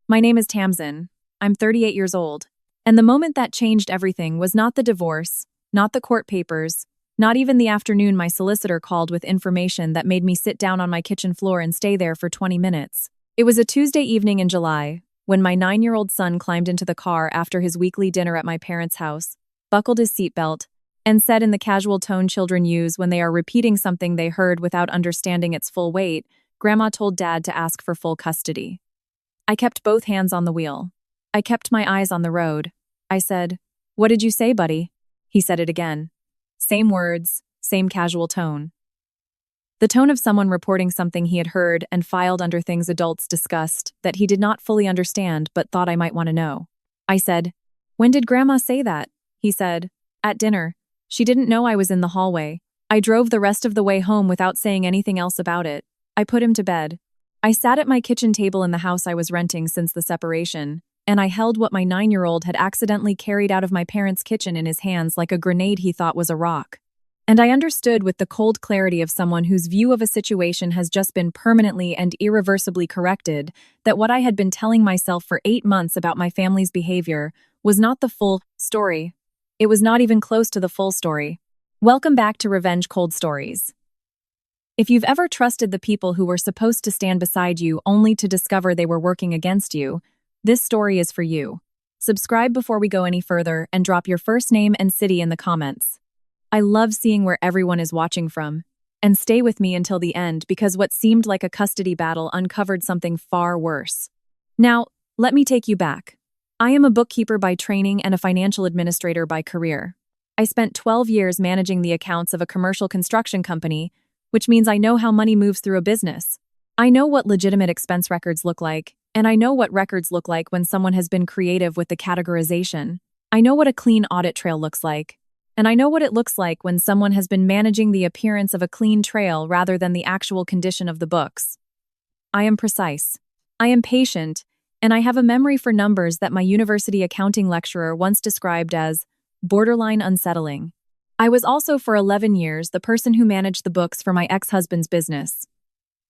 My name is Tamsin. I'm 38 years old. And the moment that changed everything was not the divorce, not the court papers, not even the afternoon my solicitor called with information that made me sit down on my kitchen floor and stay there for 20 minutes. It was a Tuesday evening in July, when my 9-year-old son climbed into the car after his weekly dinner at my parents' house, buckled his seatbelt, and said in the casual tone children use when they are repeating something they heard without understanding its full weight, Grandma told Dad to ask for full custody. I kept both hands on the wheel. I kept my eyes on the road. I said, "What did you say, buddy?" He said it again. Same words, same casual tone. The tone of someone reporting something he had heard and filed under things adults discussed that he did not fully understand but thought I might want to know. I said, "When did Grandma say that?" He said, "At dinner. She didn't know I was in the hallway. I drove the rest of the way home without saying anything else about it. I put him to bed. I sat at my kitchen table in the house I was renting since the separation, and I held what my 9-year-old had accidentally carried out of my parents' kitchen in his hands like a grenade he thought was a rock. And I understood with the cold clarity of someone whose view of a situation has just been permanently and irreversibly corrected that what I had been telling myself for 8 months about my family's behavior was not the full story. It was not even close to the full story. Welcome back to Revenge Cold Stories. If you've ever trusted the people who were supposed to stand beside you only to discover they were working against you, this story is for you. Subscribe before we go any further and drop your first name and city in the comments. I love seeing where everyone is watching from. And stay with me until the end because what seemed like a custody battle uncovered something far worse. Now, let me take you back. I am a bookkeeper by training and a financial administrator by career. I spent 12 years managing the accounts of a commercial construction company, which means I know how money moves through a business. I know what legitimate expense records look like, and I know what records look like when someone has been creative with the categorization. I know what a clean audit trail looks like, and I know what it looks like when someone has been managing the appearance of a clean trail rather than the actual condition of the books. I am precise. I am patient, and I have a memory for numbers that my university accounting lecturer once described as borderline unsettling. I was also for 11 years the person who managed the books for my ex-husband's business.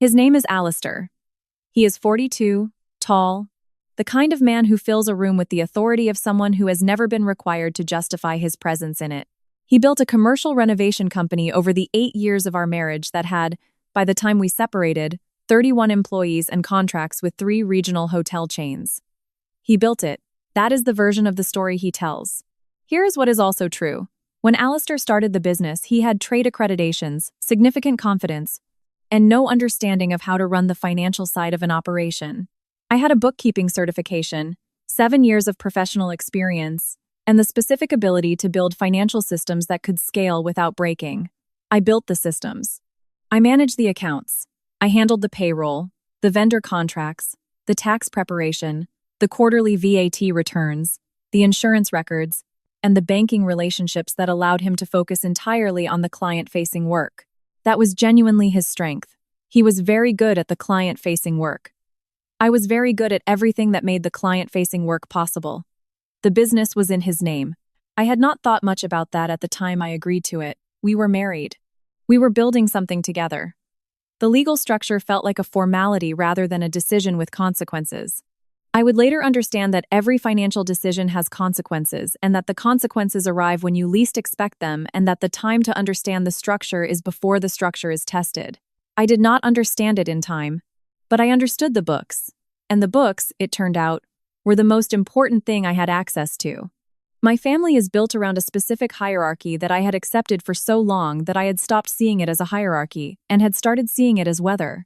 His name is Alistair. He is 42, tall, the kind of man who fills a room with the authority of someone who has never been required to justify his presence in it. He built a commercial renovation company over the 8 years of our marriage that had, by the time we separated, 31 employees and contracts with 3 regional hotel chains. He built it. That is the version of the story he tells. Here is what is also true. When Alistair started the business, he had trade accreditations, significant confidence, and no understanding of how to run the financial side of an operation. I had a bookkeeping certification, 7 years of professional experience, and the specific ability to build financial systems that could scale without breaking. I built the systems. I managed the accounts. I handled the payroll, the vendor contracts, the tax preparation, the quarterly VAT returns, the insurance records, and the banking relationships that allowed him to focus entirely on the client-facing work. That was genuinely his strength. He was very good at the client-facing work. I was very good at everything that made the client-facing work possible. The business was in his name. I had not thought much about that at the time I agreed to it. We were married. We were building something together. The legal structure felt like a formality rather than a decision with consequences. I would later understand that every financial decision has consequences and that the consequences arrive when you least expect them and that the time to understand the structure is before the structure is tested. I did not understand it in time, but I understood the books. And the books, it turned out, were the most important thing I had access to. My family is built around a specific hierarchy that I had accepted for so long that I had stopped seeing it as a hierarchy and had started seeing it as weather.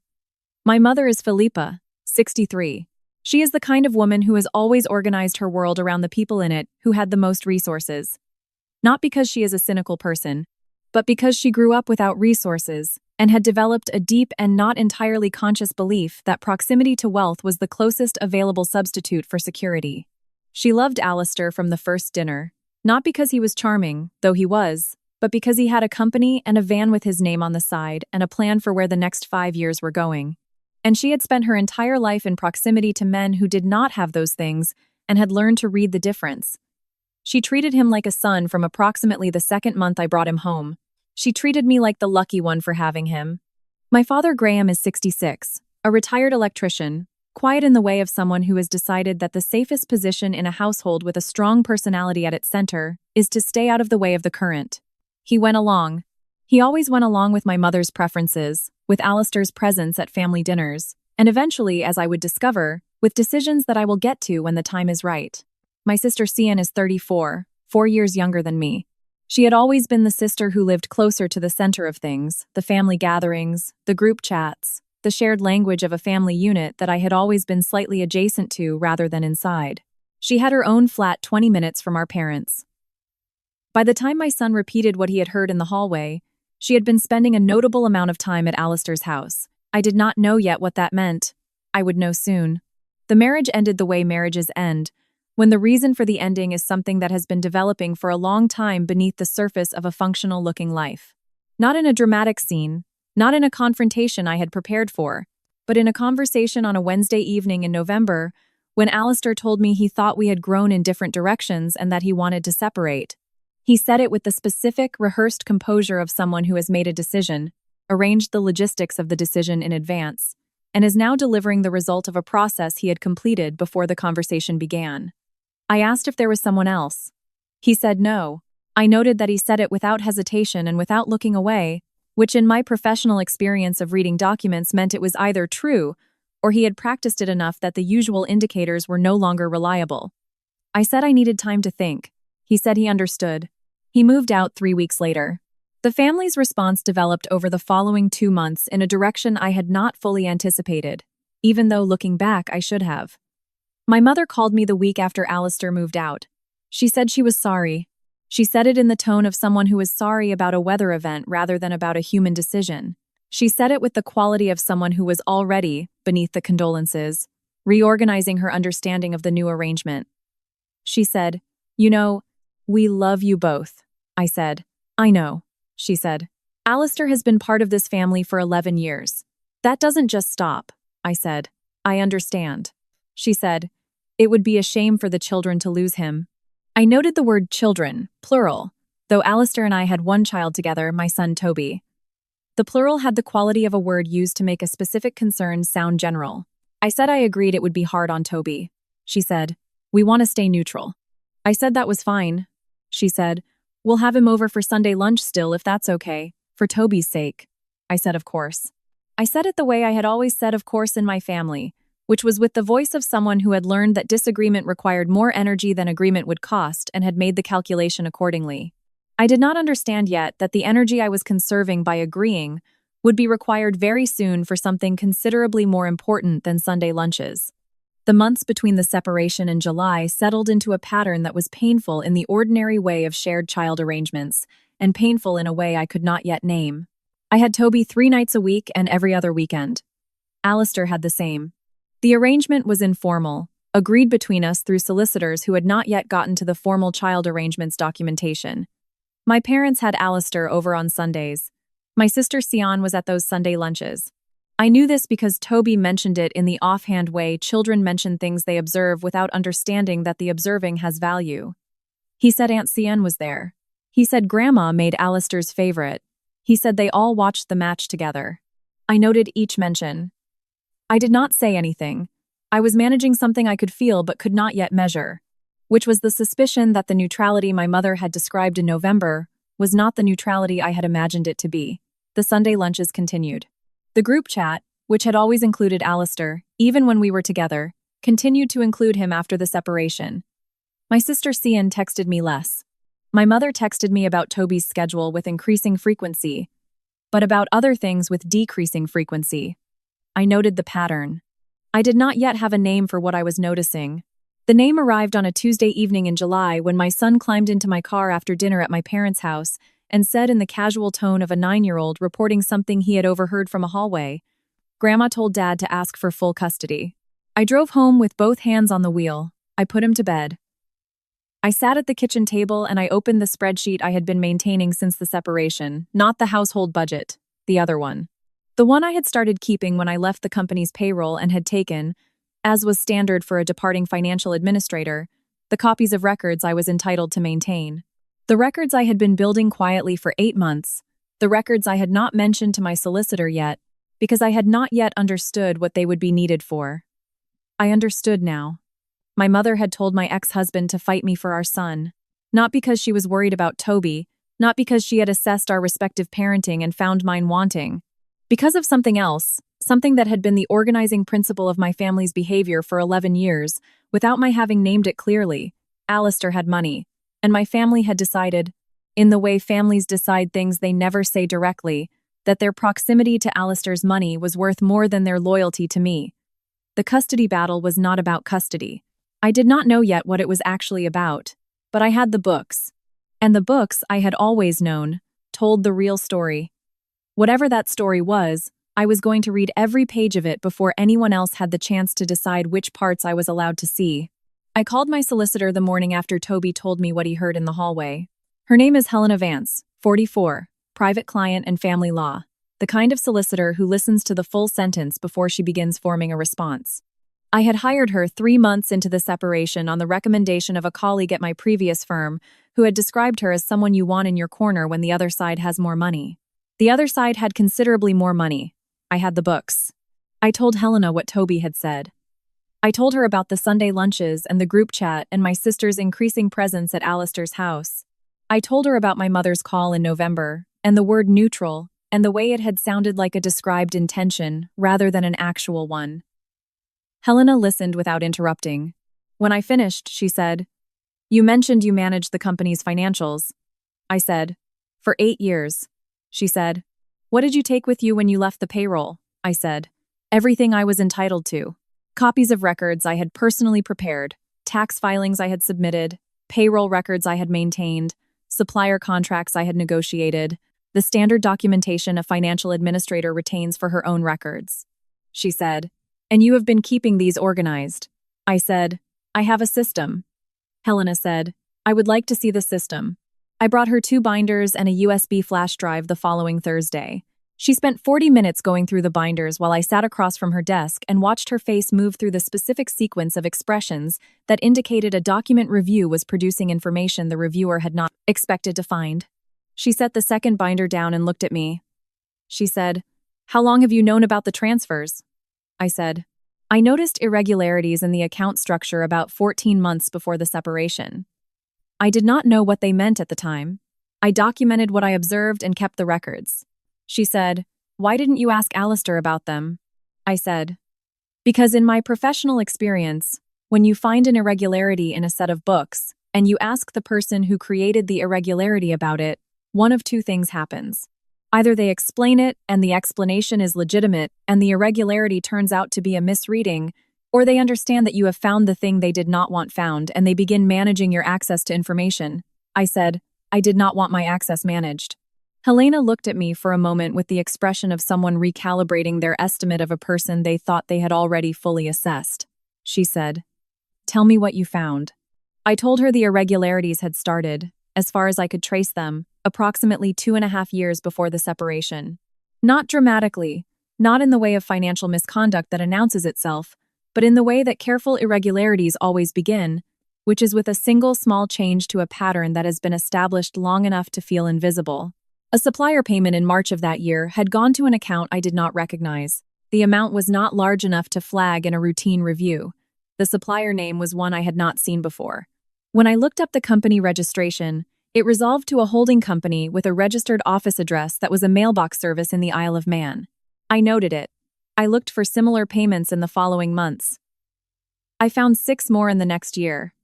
My mother is Philippa, 63. She is the kind of woman who has always organized her world around the people in it who had the most resources. Not because she is a cynical person, but because she grew up without resources and had developed a deep and not entirely conscious belief that proximity to wealth was the closest available substitute for security. She loved Alistair from the first dinner, not because he was charming, though he was, but because he had a company and a van with his name on the side and a plan for where the next 5 years were going. And she had spent her entire life in proximity to men who did not have those things and had learned to read the difference. She treated him like a son from approximately the second month I brought him home. She treated me like the lucky one for having him. My father Graham is 66, a retired electrician, quiet in the way of someone who has decided that the safest position in a household with a strong personality at its center is to stay out of the way of the current. He went along. He always went along with my mother's preferences, with Alistair's presence at family dinners, and eventually, as I would discover, with decisions that I will get to when the time is right. My sister Cian is 34, 4 years younger than me. She had always been the sister who lived closer to the center of things, the family gatherings, the group chats, the shared language of a family unit that I had always been slightly adjacent to rather than inside. She had her own flat 20 minutes from our parents. By the time my son repeated what he had heard in the hallway, she had been spending a notable amount of time at Alistair's house. I did not know yet what that meant. I would know soon. The marriage ended the way marriages end, when the reason for the ending is something that has been developing for a long time beneath the surface of a functional-looking life. Not in a dramatic scene, not in a confrontation I had prepared for, but in a conversation on a Wednesday evening in November, when Alistair told me he thought we had grown in different directions and that he wanted to separate. He said it with the specific, rehearsed composure of someone who has made a decision, arranged the logistics of the decision in advance, and is now delivering the result of a process he had completed before the conversation began. I asked if there was someone else. He said no. I noted that he said it without hesitation and without looking away, which in my professional experience of reading documents meant it was either true or he had practiced it enough that the usual indicators were no longer reliable. I said I needed time to think. He said he understood. He moved out 3 weeks later. The family's response developed over the following 2 months in a direction I had not fully anticipated, even though looking back I should have. My mother called me the week after Alistair moved out. She said she was sorry. She said it in the tone of someone who is sorry about a weather event rather than about a human decision. She said it with the quality of someone who was already, beneath the condolences, reorganizing her understanding of the new arrangement. She said, "You know, we love you both." I said, "I know." She said, "Alistair has been part of this family for 11 years. That doesn't just stop." I said, "I understand." She said, "It would be a shame for the children to lose him." I noted the word children, plural, though Alistair and I had one child together, my son Toby. The plural had the quality of a word used to make a specific concern sound general. I said I agreed it would be hard on Toby. She said, "We want to stay neutral." I said that was fine. She said, "We'll have him over for Sunday lunch still if that's okay, for Toby's sake." I said, "Of course." I said it the way I had always said of course in my family, which was with the voice of someone who had learned that disagreement required more energy than agreement would cost and had made the calculation accordingly. I did not understand yet that the energy I was conserving by agreeing would be required very soon for something considerably more important than Sunday lunches. The months between the separation and July settled into a pattern that was painful in the ordinary way of shared child arrangements, and painful in a way I could not yet name. I had Toby 3 nights a week and every other weekend. Alistair had the same. The arrangement was informal, agreed between us through solicitors who had not yet gotten to the formal child arrangements documentation. My parents had Alistair over on Sundays. My sister Cian was at those Sunday lunches. I knew this because Toby mentioned it in the offhand way children mention things they observe without understanding that the observing has value. He said Aunt Cian was there. He said Grandma made Alistair's favorite. He said they all watched the match together. I noted each mention. I did not say anything. I was managing something I could feel but could not yet measure, which was the suspicion that the neutrality my mother had described in November was not the neutrality I had imagined it to be. The Sunday lunches continued. The group chat, which had always included Alistair, even when we were together, continued to include him after the separation. My sister Cian texted me less. My mother texted me about Toby's schedule with increasing frequency, but about other things with decreasing frequency. I noted the pattern. I did not yet have a name for what I was noticing. The name arrived on a Tuesday evening in July when my son climbed into my car after dinner at my parents' house and said in the casual tone of a 9-year-old reporting something he had overheard from a hallway, "Grandma told Dad to ask for full custody." I drove home with both hands on the wheel. I put him to bed. I sat at the kitchen table and I opened the spreadsheet I had been maintaining since the separation, not the household budget, the other one. The one I had started keeping when I left the company's payroll and had taken, as was standard for a departing financial administrator, the copies of records I was entitled to maintain. The records I had been building quietly for 8 months, the records I had not mentioned to my solicitor yet, because I had not yet understood what they would be needed for. I understood now. My mother had told my ex-husband to fight me for our son. Not because she was worried about Toby, not because she had assessed our respective parenting and found mine wanting. Because of something else, something that had been the organizing principle of my family's behavior for 11 years, without my having named it clearly. Alistair had money, and my family had decided, in the way families decide things they never say directly, that their proximity to Alistair's money was worth more than their loyalty to me. The custody battle was not about custody. I did not know yet what it was actually about, but I had the books. And the books, I had always known, told the real story. Whatever that story was, I was going to read every page of it before anyone else had the chance to decide which parts I was allowed to see. I called my solicitor the morning after Toby told me what he heard in the hallway. Her name is Helena Vance, 44, private client and family law, the kind of solicitor who listens to the full sentence before she begins forming a response. I had hired her 3 months into the separation on the recommendation of a colleague at my previous firm who had described her as someone you want in your corner when the other side has more money. The other side had considerably more money. I had the books. I told Helena what Toby had said. I told her about the Sunday lunches and the group chat and my sister's increasing presence at Alistair's house. I told her about my mother's call in November, and the word neutral, and the way it had sounded like a described intention rather than an actual one. Helena listened without interrupting. When I finished, she said, "You mentioned you managed the company's financials." I said, "For 8 years." She said, "What did you take with you when you left the payroll?" I said, "Everything I was entitled to. Copies of records I had personally prepared, tax filings I had submitted, payroll records I had maintained, supplier contracts I had negotiated, the standard documentation a financial administrator retains for her own records." She said, "And you have been keeping these organized." I said, "I have a system." Helena said, "I would like to see the system." I brought her 2 binders and a USB flash drive the following Thursday. She spent 40 minutes going through the binders while I sat across from her desk and watched her face move through the specific sequence of expressions that indicated a document review was producing information the reviewer had not expected to find. She set the second binder down and looked at me. She said, "How long have you known about the transfers?" I said, "I noticed irregularities in the account structure about 14 months before the separation." I did not know what they meant at the time. I documented what I observed and kept the records. She said, "Why didn't you ask Alistair about them?" I said, "Because in my professional experience, when you find an irregularity in a set of books, and you ask the person who created the irregularity about it, one of 2 things happens. Either they explain it and the explanation is legitimate and the irregularity turns out to be a misreading, or they understand that you have found the thing they did not want found and they begin managing your access to information." I said, "I did not want my access managed." Helena looked at me for a moment with the expression of someone recalibrating their estimate of a person they thought they had already fully assessed. She said, "Tell me what you found." I told her the irregularities had started, as far as I could trace them, approximately 2.5 years before the separation. Not dramatically, not in the way of financial misconduct that announces itself, but in the way that careful irregularities always begin, which is with a single small change to a pattern that has been established long enough to feel invisible. A supplier payment in March of that year had gone to an account I did not recognize. The amount was not large enough to flag in a routine review. The supplier name was one I had not seen before. When I looked up the company registration, it resolved to a holding company with a registered office address that was a mailbox service in the Isle of Man. I noted it. I looked for similar payments in the following months. I found 6 more in the next year.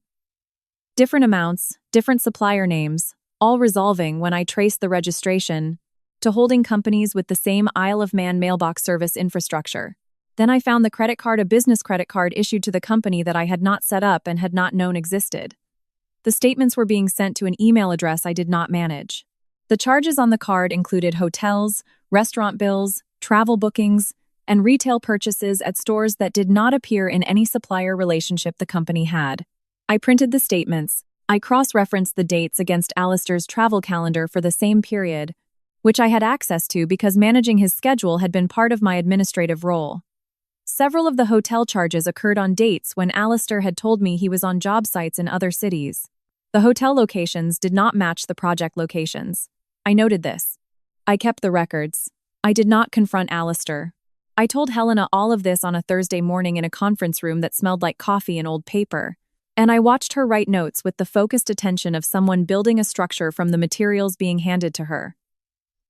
Different amounts, different supplier names, all resolving when I traced the registration to holding companies with the same Isle of Man mailbox service infrastructure. Then I found the credit card, a business credit card issued to the company that I had not set up and had not known existed. The statements were being sent to an email address I did not manage. The charges on the card included hotels, restaurant bills, travel bookings, and retail purchases at stores that did not appear in any supplier relationship the company had. I printed the statements. I cross-referenced the dates against Alistair's travel calendar for the same period, which I had access to because managing his schedule had been part of my administrative role. Several of the hotel charges occurred on dates when Alistair had told me he was on job sites in other cities. The hotel locations did not match the project locations. I noted this. I kept the records. I did not confront Alistair. I told Helena all of this on a Thursday morning in a conference room that smelled like coffee and old paper. And I watched her write notes with the focused attention of someone building a structure from the materials being handed to her.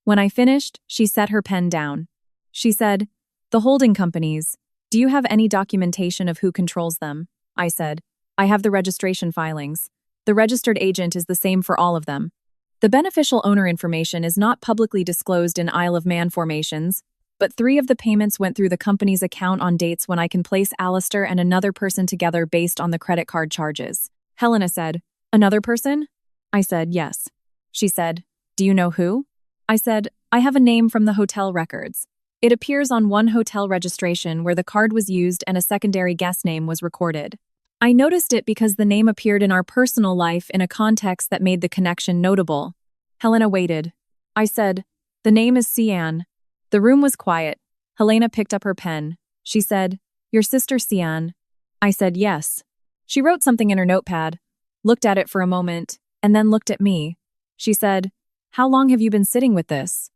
When I finished, she set her pen down. She said, "The holding companies. Do you have any documentation of who controls them?" I said, "I have the registration filings. The registered agent is the same for all of them. The beneficial owner information is not publicly disclosed in Isle of Man formations, but 3 of the payments went through the company's account on dates when I can place Alistair and another person together based on the credit card charges." Helena said, "Another person?" I said, "Yes." She said, "Do you know who?" I said, "I have a name from the hotel records. It appears on one hotel registration where the card was used and a secondary guest name was recorded. I noticed it because the name appeared in our personal life in a context that made the connection notable." Helena waited. I said, "The name is Cian." The room was quiet. Helena picked up her pen. She said, "Your sister Cian." I said, "Yes." She wrote something in her notepad, looked at it for a moment, and then looked at me. She said, "How long have you been sitting with this?"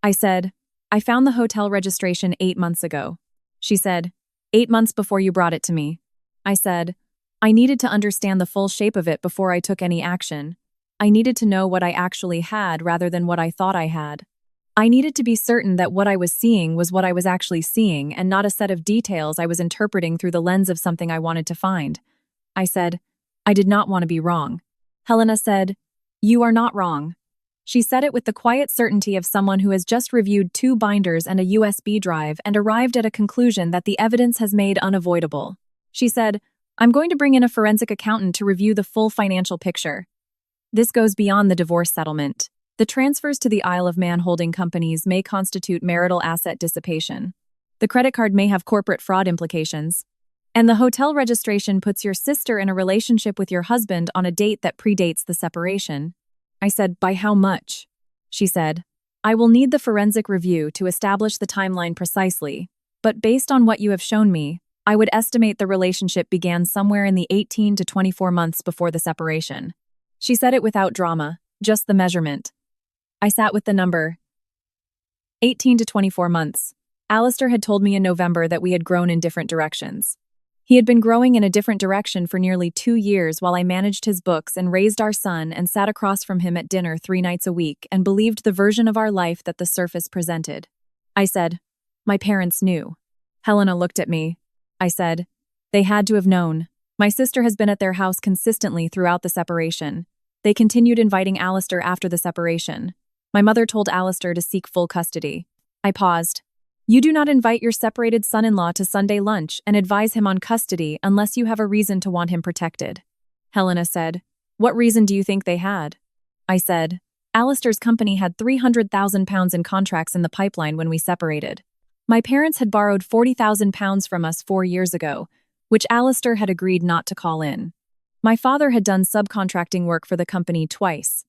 I said, "I found the hotel registration 8 months ago." She said, 8 months before you brought it to me." I said, "I needed to understand the full shape of it before I took any action. I needed to know what I actually had rather than what I thought I had. I needed to be certain that what I was seeing was what I was actually seeing and not a set of details I was interpreting through the lens of something I wanted to find." I said, "I did not want to be wrong." Helena said, "You are not wrong." She said it with the quiet certainty of someone who has just reviewed 2 binders and a USB drive and arrived at a conclusion that the evidence has made unavoidable. She said, "I'm going to bring in a forensic accountant to review the full financial picture. This goes beyond the divorce settlement. The transfers to the Isle of Man holding companies may constitute marital asset dissipation. The credit card may have corporate fraud implications. And the hotel registration puts your sister in a relationship with your husband on a date that predates the separation." I said, "By how much?" She said, "I will need the forensic review to establish the timeline precisely, but based on what you have shown me, I would estimate the relationship began somewhere in the 18 to 24 months before the separation." She said it without drama, just the measurement. I sat with the number. 18 to 24 months. Alistair had told me in November that we had grown in different directions. He had been growing in a different direction for nearly 2 years while I managed his books and raised our son and sat across from him at dinner 3 nights a week and believed the version of our life that the surface presented. I said, "My parents knew." Helena looked at me. I said, "They had to have known. My sister has been at their house consistently throughout the separation. They continued inviting Alistair after the separation. My mother told Alistair to seek full custody." I paused. "You do not invite your separated son-in-law to Sunday lunch and advise him on custody unless you have a reason to want him protected." Helena said, "What reason do you think they had?" I said, "Alistair's company had £300,000 in contracts in the pipeline when we separated. My parents had borrowed £40,000 from us 4 years ago, which Alistair had agreed not to call in. My father had done subcontracting work for the company twice.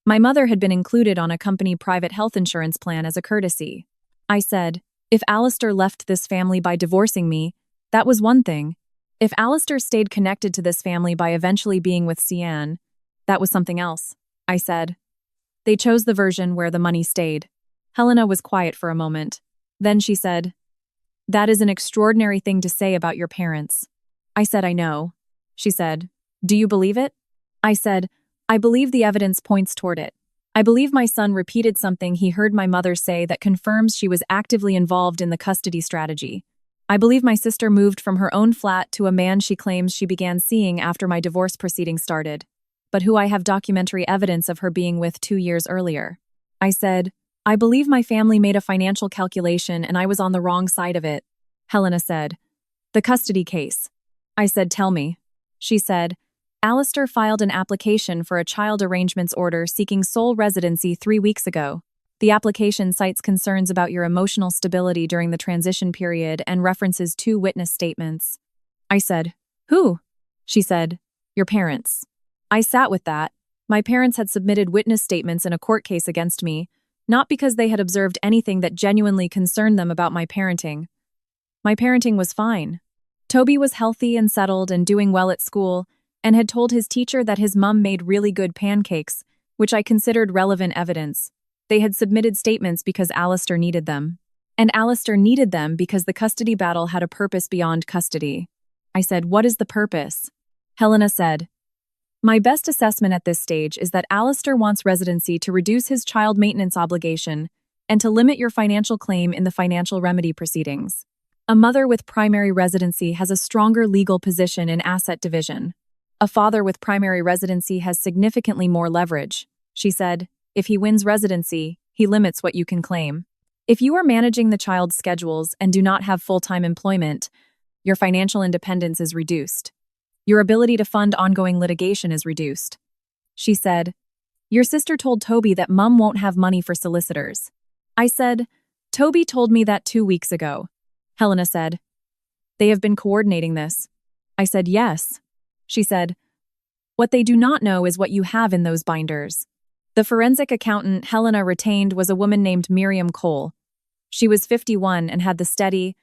My mother had been included on a company private health insurance plan as a courtesy." I said, "If Alistair left this family by divorcing me, that was one thing. If Alistair stayed connected to this family by eventually being with Cian, that was something else." I said, "They chose the version where the money stayed." Helena was quiet for a moment. Then she said, "That is an extraordinary thing to say about your parents." I said, "I know." She said, "Do you believe it?" I said, "I believe the evidence points toward it. I believe my son repeated something he heard my mother say that confirms she was actively involved in the custody strategy. I believe my sister moved from her own flat to a man she claims she began seeing after my divorce proceedings started, but who I have documentary evidence of her being with 2 years earlier." I said, "I believe my family made a financial calculation and I was on the wrong side of it." Helena said, "The custody case." I said, "Tell me." She said, "Alistair filed an application for a child arrangements order seeking sole residency 3 weeks ago. The application cites concerns about your emotional stability during the transition period and references 2 witness statements." I said, "Who?" She said, "Your parents." I sat with that. My parents had submitted witness statements in a court case against me, not because they had observed anything that genuinely concerned them about my parenting. My parenting was fine. Toby was healthy and settled and doing well at school, and had told his teacher that his mum made really good pancakes, which I considered relevant evidence. They had submitted statements because Alistair needed them. And Alistair needed them because the custody battle had a purpose beyond custody. I said, "What is the purpose?" Helena said, "My best assessment at this stage is that Alistair wants residency to reduce his child maintenance obligation and to limit your financial claim in the financial remedy proceedings. A mother with primary residency has a stronger legal position in asset division. A father with primary residency has significantly more leverage," she said. "If he wins residency, he limits what you can claim. If you are managing the child's schedules and do not have full-time employment, your financial independence is reduced. Your ability to fund ongoing litigation is reduced." She said, "Your sister told Toby that Mum won't have money for solicitors." I said, "Toby told me that 2 weeks ago." Helena said, "They have been coordinating this." I said, "Yes." She said, "What they do not know is what you have in those binders." The forensic accountant Helena retained was a woman named Miriam Cole. She was 51 and had the steady,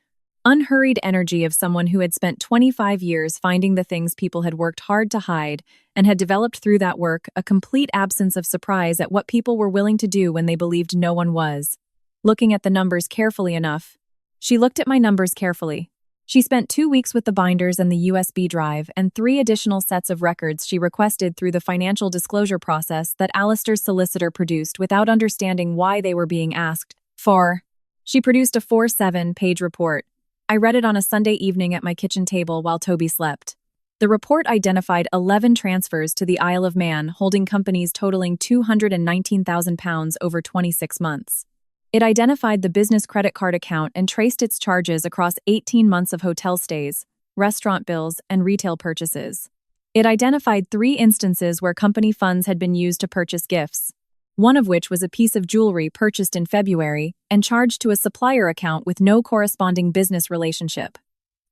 unhurried energy of someone who had spent 25 years finding the things people had worked hard to hide and had developed through that work a complete absence of surprise at what people were willing to do when they believed no one was. Looking at the numbers carefully enough, she looked at my numbers carefully. She spent 2 weeks with the binders and the USB drive and 3 additional sets of records she requested through the financial disclosure process that Alistair's solicitor produced without understanding why they were being asked for. She produced a 47-page report. I read it on a Sunday evening at my kitchen table while Toby slept. The report identified 11 transfers to the Isle of Man holding companies totaling £219,000 over 26 months. It identified the business credit card account and traced its charges across 18 months of hotel stays, restaurant bills, and retail purchases. It identified 3 instances where company funds had been used to purchase gifts, one of which was a piece of jewelry purchased in February and charged to a supplier account with no corresponding business relationship.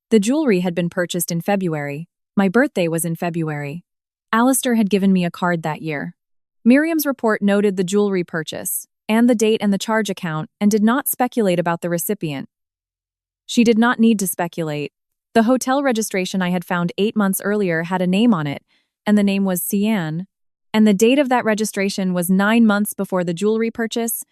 The jewelry had been purchased in February. My birthday was in February. Alistair had given me a card that year. Miriam's report noted the jewelry purchase and the date and the charge account and did not speculate about the recipient. She did not need to speculate. The hotel registration I had found 8 months earlier had a name on it, and the name was Cian, and the date of that registration was 9 months before the jewelry purchase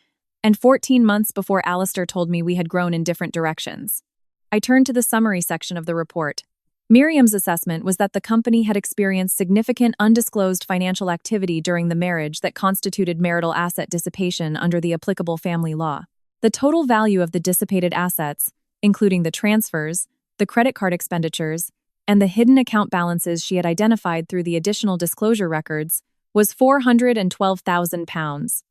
and 14 months before Alistair told me we had grown in different directions. I turned to the summary section of the report. Miriam's assessment was that the company had experienced significant undisclosed financial activity during the marriage that constituted marital asset dissipation under the applicable family law. The total value of the dissipated assets, including the transfers, the credit card expenditures, and the hidden account balances she had identified through the additional disclosure records, was £412,000.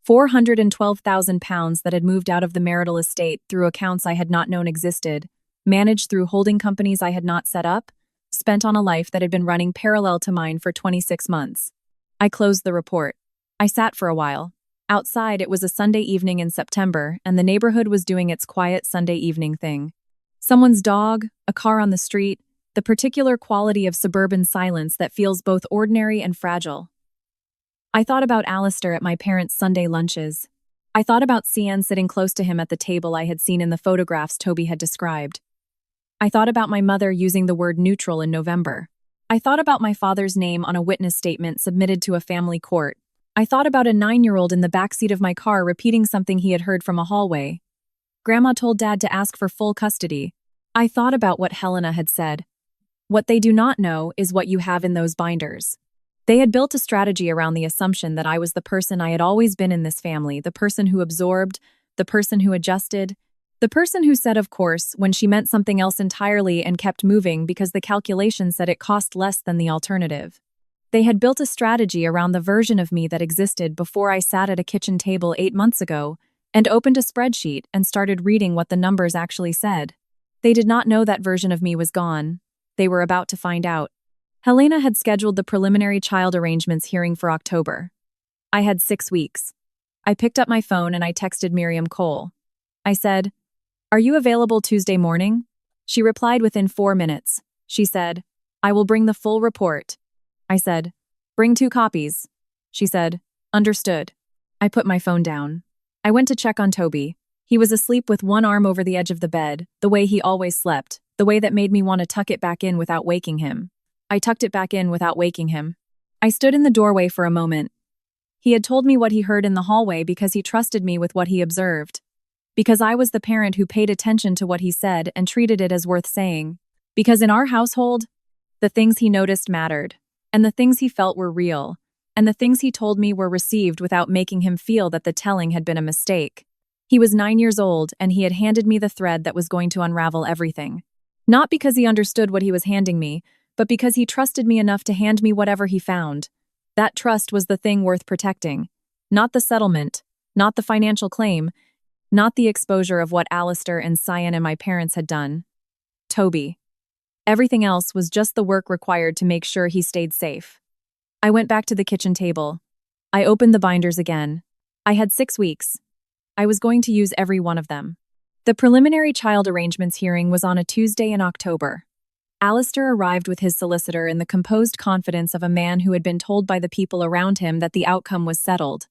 £412,000 that had moved out of the marital estate through accounts I had not known existed, managed through holding companies I had not set up, spent on a life that had been running parallel to mine for 26 months. I closed the report. I sat for a while. Outside, it was a Sunday evening in September, and the neighborhood was doing its quiet Sunday evening thing. Someone's dog, a car on the street, the particular quality of suburban silence that feels both ordinary and fragile. I thought about Alistair at my parents' Sunday lunches. I thought about Cian sitting close to him at the table I had seen in the photographs Toby had described. I thought about my mother using the word neutral in November. I thought about my father's name on a witness statement submitted to a family court. I thought about a 9-year-old in the backseat of my car repeating something he had heard from a hallway. Grandma told Dad to ask for full custody. I thought about what Helena had said. What they do not know is what you have in those binders. They had built a strategy around the assumption that I was the person I had always been in this family, the person who absorbed, the person who adjusted, the person who said of course when she meant something else entirely and kept moving because the calculation said it cost less than the alternative. They had built a strategy around the version of me that existed before I sat at a kitchen table 8 months ago and opened a spreadsheet and started reading what the numbers actually said. They did not know that version of me was gone. They were about to find out. Helena had scheduled the preliminary child arrangements hearing for October. I had 6 weeks. I picked up my phone and I texted Miriam Cole. I said, "Are you available Tuesday morning?" She replied within 4 minutes. She said, "I will bring the full report." I said, "Bring 2 copies." She said, "Understood." I put my phone down. I went to check on Toby. He was asleep with one arm over the edge of the bed, the way he always slept, the way that made me want to tuck it back in without waking him. I tucked it back in without waking him. I stood in the doorway for a moment. He had told me what he heard in the hallway because he trusted me with what he observed. Because I was the parent who paid attention to what he said and treated it as worth saying. Because in our household, the things he noticed mattered, and the things he felt were real, and the things he told me were received without making him feel that the telling had been a mistake. He was 9 years old, and he had handed me the thread that was going to unravel everything. Not because he understood what he was handing me, but because he trusted me enough to hand me whatever he found. That trust was the thing worth protecting. Not the settlement, not the financial claim, not the exposure of what Alistair and Cyan and my parents had done. Toby. Everything else was just the work required to make sure he stayed safe. I went back to the kitchen table. I opened the binders again. I had 6 weeks. I was going to use every one of them. The preliminary child arrangements hearing was on a Tuesday in October. Alistair arrived with his solicitor in the composed confidence of a man who had been told by the people around him that the outcome was settled.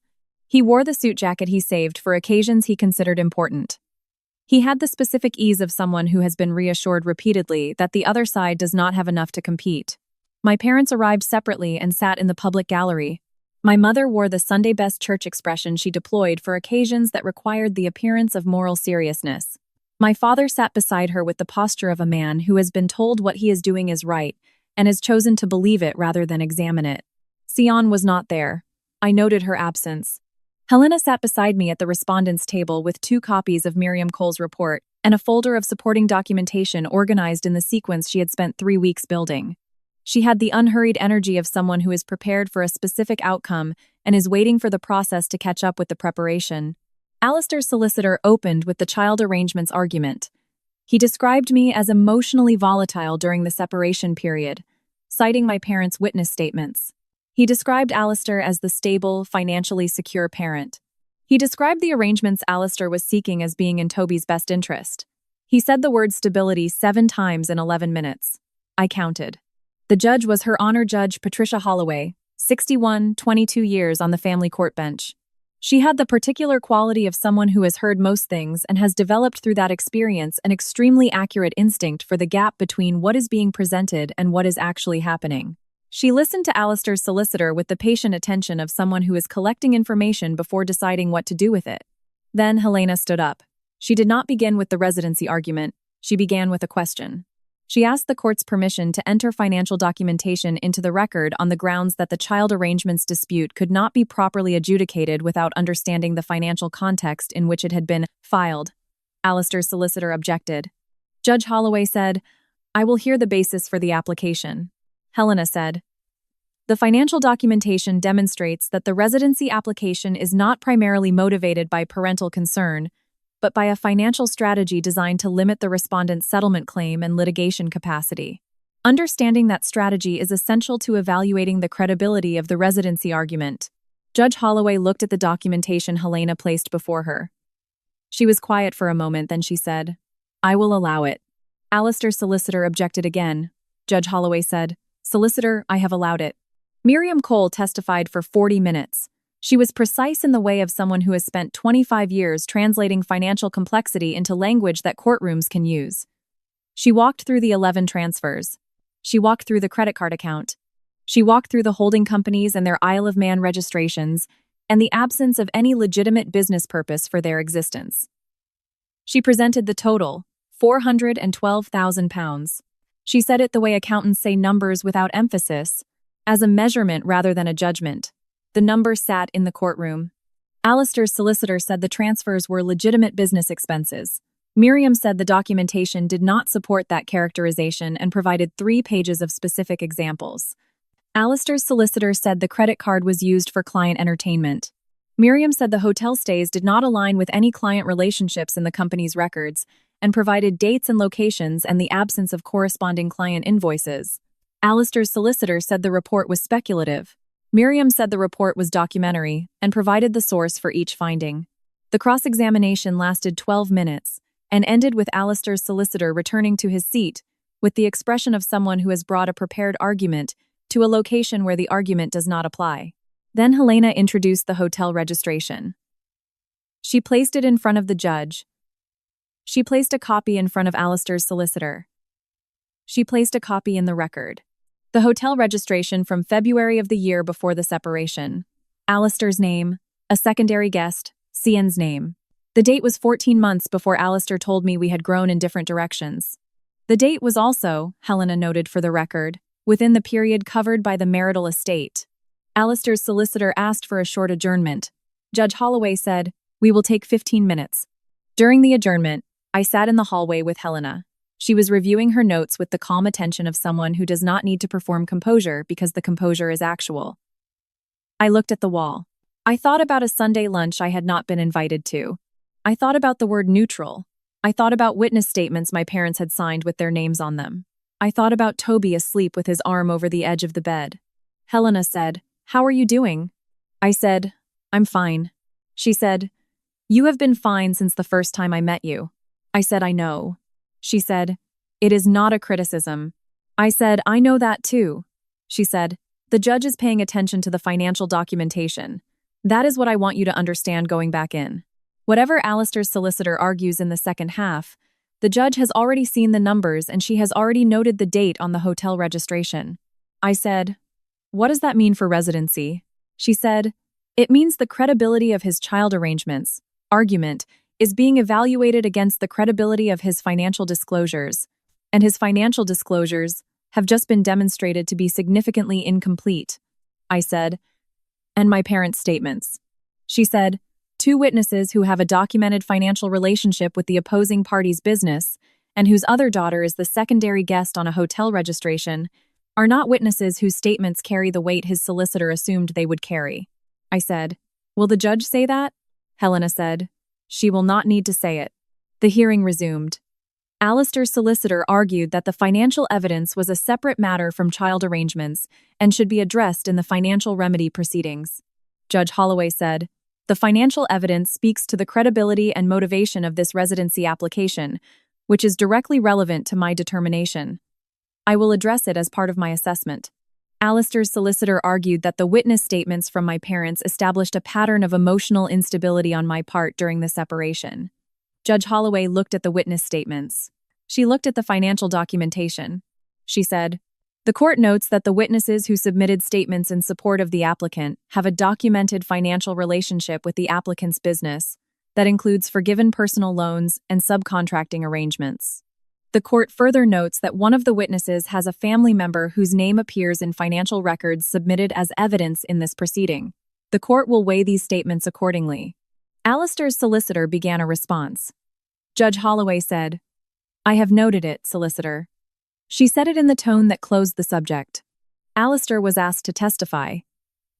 He wore the suit jacket he saved for occasions he considered important. He had the specific ease of someone who has been reassured repeatedly that the other side does not have enough to compete. My parents arrived separately and sat in the public gallery. My mother wore the Sunday best church expression she deployed for occasions that required the appearance of moral seriousness. My father sat beside her with the posture of a man who has been told what he is doing is right and has chosen to believe it rather than examine it. Sion was not there. I noted her absence. Helena sat beside me at the respondents' table with 2 copies of Miriam Cole's report and a folder of supporting documentation organized in the sequence she had spent 3 weeks building. She had the unhurried energy of someone who is prepared for a specific outcome and is waiting for the process to catch up with the preparation. Alistair's solicitor opened with the child arrangements argument. He described me as emotionally volatile during the separation period, citing my parents' witness statements. He described Alistair as the stable, financially secure parent. He described the arrangements Alistair was seeking as being in Toby's best interest. He said the word stability 7 times in 11 minutes. I counted. The judge was Her Honor Judge Patricia Holloway, 61, 22 years on the family court bench. She had the particular quality of someone who has heard most things and has developed through that experience an extremely accurate instinct for the gap between what is being presented and what is actually happening. She listened to Alistair's solicitor with the patient attention of someone who is collecting information before deciding what to do with it. Then Helena stood up. She did not begin with the residency argument. She began with a question. She asked the court's permission to enter financial documentation into the record on the grounds that the child arrangements dispute could not be properly adjudicated without understanding the financial context in which it had been filed. Alistair's solicitor objected. Judge Holloway said, "I will hear the basis for the application." Helena said, "The financial documentation demonstrates that the residency application is not primarily motivated by parental concern, but by a financial strategy designed to limit the respondent's settlement claim and litigation capacity. Understanding that strategy is essential to evaluating the credibility of the residency argument." Judge Holloway looked at the documentation Helena placed before her. She was quiet for a moment, then she said, "I will allow it." Alistair's solicitor objected again. Judge Holloway said, "Solicitor, I have allowed it." Miriam Cole testified for 40 minutes. She was precise in the way of someone who has spent 25 years translating financial complexity into language that courtrooms can use. She walked through the 11 transfers. She walked through the credit card account. She walked through the holding companies and their Isle of Man registrations, and the absence of any legitimate business purpose for their existence. She presented the total, £412,000. She said it the way accountants say numbers without emphasis, as a measurement rather than a judgment. The number sat in the courtroom. Alistair's solicitor said the transfers were legitimate business expenses. Miriam said the documentation did not support that characterization and provided 3 pages of specific examples. Alistair's solicitor said the credit card was used for client entertainment. Miriam said the hotel stays did not align with any client relationships in the company's records and provided dates and locations and the absence of corresponding client invoices. Alistair's solicitor said the report was speculative. Miriam said the report was documentary and provided the source for each finding. The cross-examination lasted 12 minutes and ended with Alistair's solicitor returning to his seat with the expression of someone who has brought a prepared argument to a location where the argument does not apply. Then Helena introduced the hotel registration. She placed it in front of the judge. She placed a copy in front of Alistair's solicitor. She placed a copy in the record. The hotel registration from February of the year before the separation. Alistair's name, a secondary guest, Cian's name. The date was 14 months before Alistair told me we had grown in different directions. The date was also, Helena noted for the record, within the period covered by the marital estate. Alistair's solicitor asked for a short adjournment. Judge Holloway said, "We will take 15 minutes." During the adjournment, I sat in the hallway with Helena. She was reviewing her notes with the calm attention of someone who does not need to perform composure because the composure is actual. I looked at the wall. I thought about a Sunday lunch I had not been invited to. I thought about the word neutral. I thought about witness statements my parents had signed with their names on them. I thought about Toby asleep with his arm over the edge of the bed. Helena said, "How are you doing?" I said, "I'm fine." She said, "You have been fine since the first time I met you." I said, "I know." She said, "It is not a criticism." I said, "I know that too." She said, "The judge is paying attention to the financial documentation. That is what I want you to understand going back in. Whatever Alistair's solicitor argues in the second half, the judge has already seen the numbers and she has already noted the date on the hotel registration." I said, "What does that mean for residency?" She said, "It means the credibility of his child arrangements, argument, is being evaluated against the credibility of his financial disclosures, and his financial disclosures have just been demonstrated to be significantly incomplete." I said, "And my parents' statements." She said, "Two witnesses who have a documented financial relationship with the opposing party's business, and whose other daughter is the secondary guest on a hotel registration, are not witnesses whose statements carry the weight his solicitor assumed they would carry." I said, "Will the judge say that?" Helena said, "She will not need to say it." The hearing resumed. Alistair's solicitor argued that the financial evidence was a separate matter from child arrangements and should be addressed in the financial remedy proceedings. Judge Holloway said, "The financial evidence speaks to the credibility and motivation of this residency application, which is directly relevant to my determination. I will address it as part of my assessment." Alistair's solicitor argued that the witness statements from my parents established a pattern of emotional instability on my part during the separation. Judge Holloway looked at the witness statements. She looked at the financial documentation. She said, "The court notes that the witnesses who submitted statements in support of the applicant have a documented financial relationship with the applicant's business that includes forgiven personal loans and subcontracting arrangements. The court further notes that one of the witnesses has a family member whose name appears in financial records submitted as evidence in this proceeding. The court will weigh these statements accordingly." Alistair's solicitor began a response. Judge Holloway said, "I have noted it, solicitor." She said it in the tone that closed the subject. Alistair was asked to testify.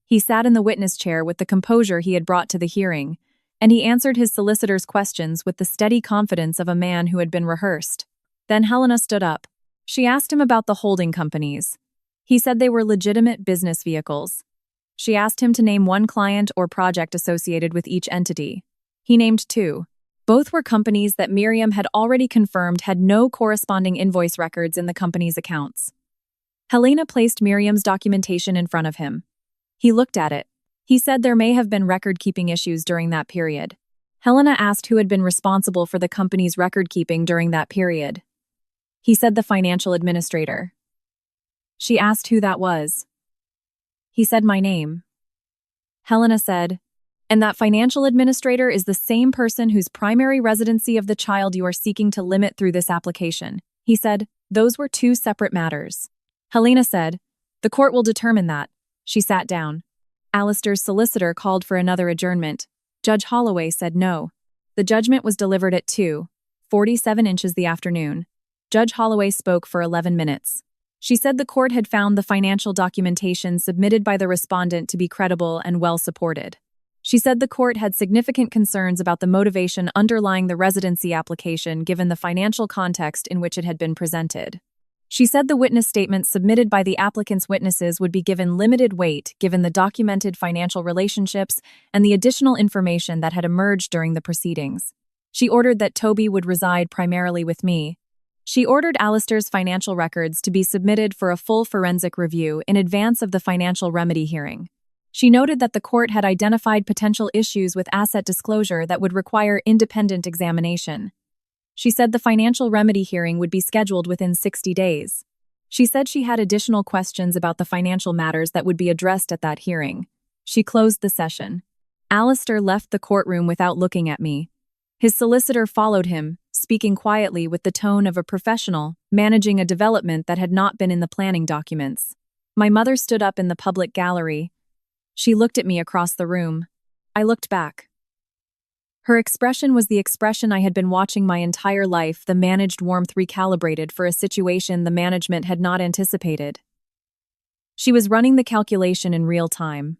He sat in the witness chair with the composure he had brought to the hearing, and he answered his solicitor's questions with the steady confidence of a man who had been rehearsed. Then Helena stood up. She asked him about the holding companies. He said they were legitimate business vehicles. She asked him to name one client or project associated with each entity. He named two. Both were companies that Miriam had already confirmed had no corresponding invoice records in the company's accounts. Helena placed Miriam's documentation in front of him. He looked at it. He said there may have been record-keeping issues during that period. Helena asked who had been responsible for the company's record-keeping during that period. He said the financial administrator. She asked who that was. He said my name. Helena said, "And that financial administrator is the same person whose primary residency of the child you are seeking to limit through this application." He said, "Those were two separate matters." Helena said, "The court will determine that." She sat down. Alistair's solicitor called for another adjournment. Judge Holloway said no. The judgment was delivered at 2:47 the afternoon. Judge Holloway spoke for 11 minutes. She said the court had found the financial documentation submitted by the respondent to be credible and well supported. She said the court had significant concerns about the motivation underlying the residency application given the financial context in which it had been presented. She said the witness statements submitted by the applicant's witnesses would be given limited weight given the documented financial relationships and the additional information that had emerged during the proceedings. She ordered that Toby would reside primarily with me. She ordered Alistair's financial records to be submitted for a full forensic review in advance of the financial remedy hearing. She noted that the court had identified potential issues with asset disclosure that would require independent examination. She said the financial remedy hearing would be scheduled within 60 days. She said she had additional questions about the financial matters that would be addressed at that hearing. She closed the session. Alistair left the courtroom without looking at me. His solicitor followed him, speaking quietly with the tone of a professional, managing a development that had not been in the planning documents. My mother stood up in the public gallery. She looked at me across the room. I looked back. Her expression was the expression I had been watching my entire life, the managed warmth recalibrated for a situation the management had not anticipated. She was running the calculation in real time.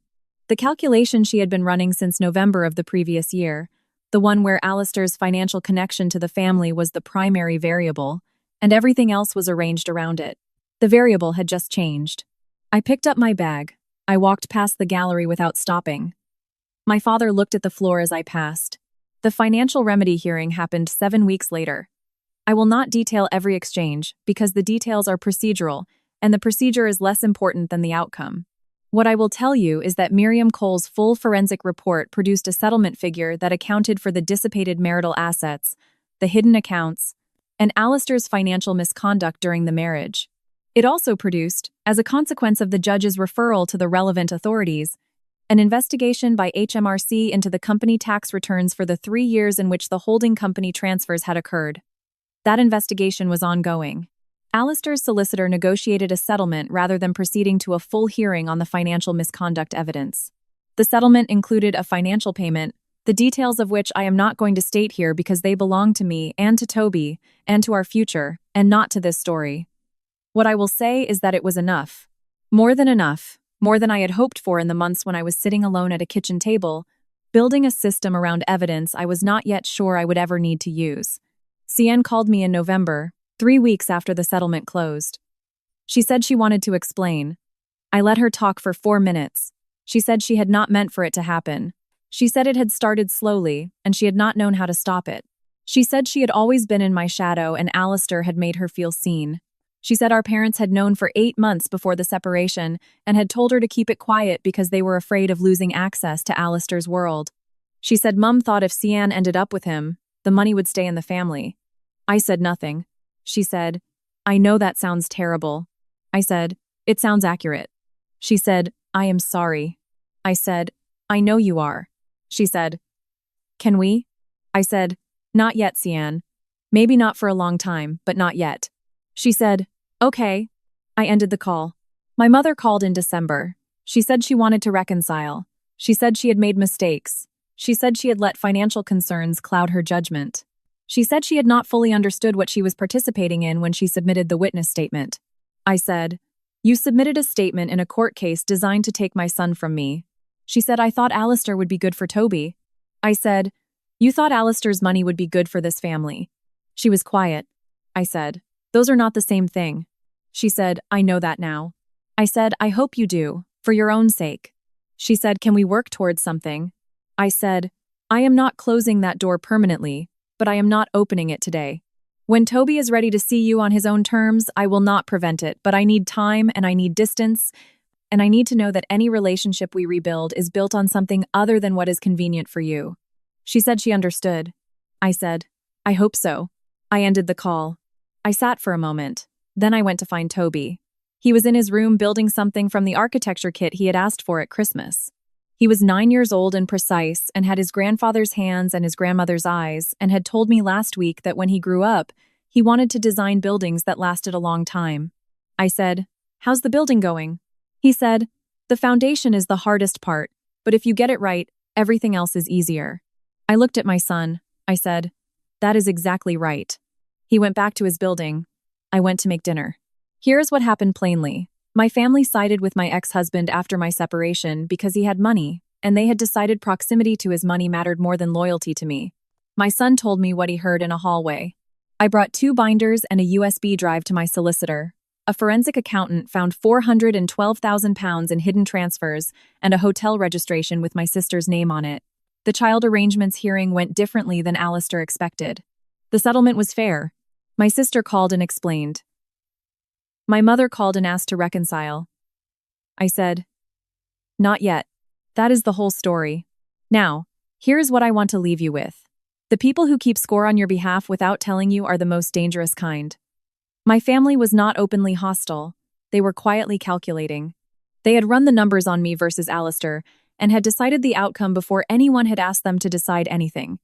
The calculation she had been running since November of the previous year, the one where Alistair's financial connection to the family was the primary variable, and everything else was arranged around it. The variable had just changed. I picked up my bag. I walked past the gallery without stopping. My father looked at the floor as I passed. The financial remedy hearing happened 7 weeks later. I will not detail every exchange, because the details are procedural, and the procedure is less important than the outcome. What I will tell you is that Miriam Cole's full forensic report produced a settlement figure that accounted for the dissipated marital assets, the hidden accounts, and Alistair's financial misconduct during the marriage. It also produced, as a consequence of the judge's referral to the relevant authorities, an investigation by HMRC into the company tax returns for the 3 years in which the holding company transfers had occurred. That investigation was ongoing. Alistair's solicitor negotiated a settlement rather than proceeding to a full hearing on the financial misconduct evidence. The settlement included a financial payment, the details of which I am not going to state here because they belong to me and to Toby and to our future, and not to this story. What I will say is that it was enough. More than enough, more than I had hoped for in the months when I was sitting alone at a kitchen table, building a system around evidence I was not yet sure I would ever need to use. Cian called me in November, 3 weeks after the settlement closed. She said she wanted to explain. I let her talk for 4 minutes. She said she had not meant for it to happen. She said it had started slowly, and she had not known how to stop it. She said she had always been in my shadow and Alistair had made her feel seen. She said our parents had known for 8 months before the separation and had told her to keep it quiet because they were afraid of losing access to Alistair's world. She said Mum thought if Cian ended up with him, the money would stay in the family. I said nothing. She said, I know that sounds terrible. I said, it sounds accurate. She said, I am sorry. I said, I know you are. She said, can we? I said, not yet, Cian. Maybe not for a long time, but not yet. She said, okay. I ended the call. My mother called in December. She said she wanted to reconcile. She said she had made mistakes. She said she had let financial concerns cloud her judgment. She said she had not fully understood what she was participating in when she submitted the witness statement. I said, you submitted a statement in a court case designed to take my son from me. She said, I thought Alistair would be good for Toby. I said, you thought Alistair's money would be good for this family. She was quiet. I said, those are not the same thing. She said, I know that now. I said, I hope you do, for your own sake. She said, can we work towards something? I said, I am not closing that door permanently, but I am not opening it today. When Toby is ready to see you on his own terms, I will not prevent it, but I need time and I need distance, and I need to know that any relationship we rebuild is built on something other than what is convenient for you. She said she understood. I said, I hope so. I ended the call. I sat for a moment. Then I went to find Toby. He was in his room building something from the architecture kit he had asked for at Christmas. He was 9 years old and precise and had his grandfather's hands and his grandmother's eyes and had told me last week that when he grew up, he wanted to design buildings that lasted a long time. I said, how's the building going? He said, the foundation is the hardest part, but if you get it right, everything else is easier. I looked at my son. I said, that is exactly right. He went back to his building. I went to make dinner. Here's what happened plainly. My family sided with my ex-husband after my separation because he had money, and they had decided proximity to his money mattered more than loyalty to me. My son told me what he heard in a hallway. I brought 2 binders and a USB drive to my solicitor. A forensic accountant found £412,000 in hidden transfers and a hotel registration with my sister's name on it. The child arrangements hearing went differently than Alistair expected. The settlement was fair. My sister called and explained. My mother called and asked to reconcile. I said, not yet. That is the whole story. Now, here's what I want to leave you with. The people who keep score on your behalf without telling you are the most dangerous kind. My family was not openly hostile. They were quietly calculating. They had run the numbers on me versus Alistair and had decided the outcome before anyone had asked them to decide anything.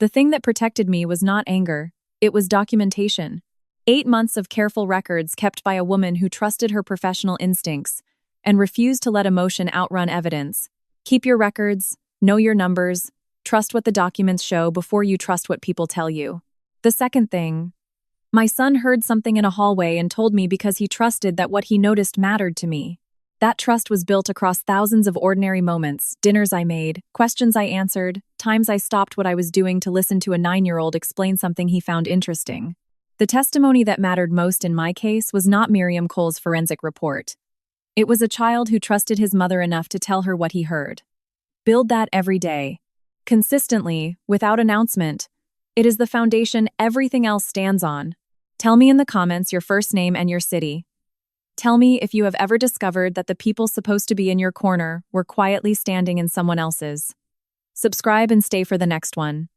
The thing that protected me was not anger, it was documentation. 8 months of careful records kept by a woman who trusted her professional instincts and refused to let emotion outrun evidence. Keep your records, know your numbers, trust what the documents show before you trust what people tell you. The second thing, my son heard something in a hallway and told me because he trusted that what he noticed mattered to me. That trust was built across thousands of ordinary moments, dinners I made, questions I answered, times I stopped what I was doing to listen to a 9-year-old explain something he found interesting. The testimony that mattered most in my case was not Miriam Cole's forensic report. It was a child who trusted his mother enough to tell her what he heard. Build that every day. Consistently, without announcement. It is the foundation everything else stands on. Tell me in the comments your first name and your city. Tell me if you have ever discovered that the people supposed to be in your corner were quietly standing in someone else's. Subscribe and stay for the next one.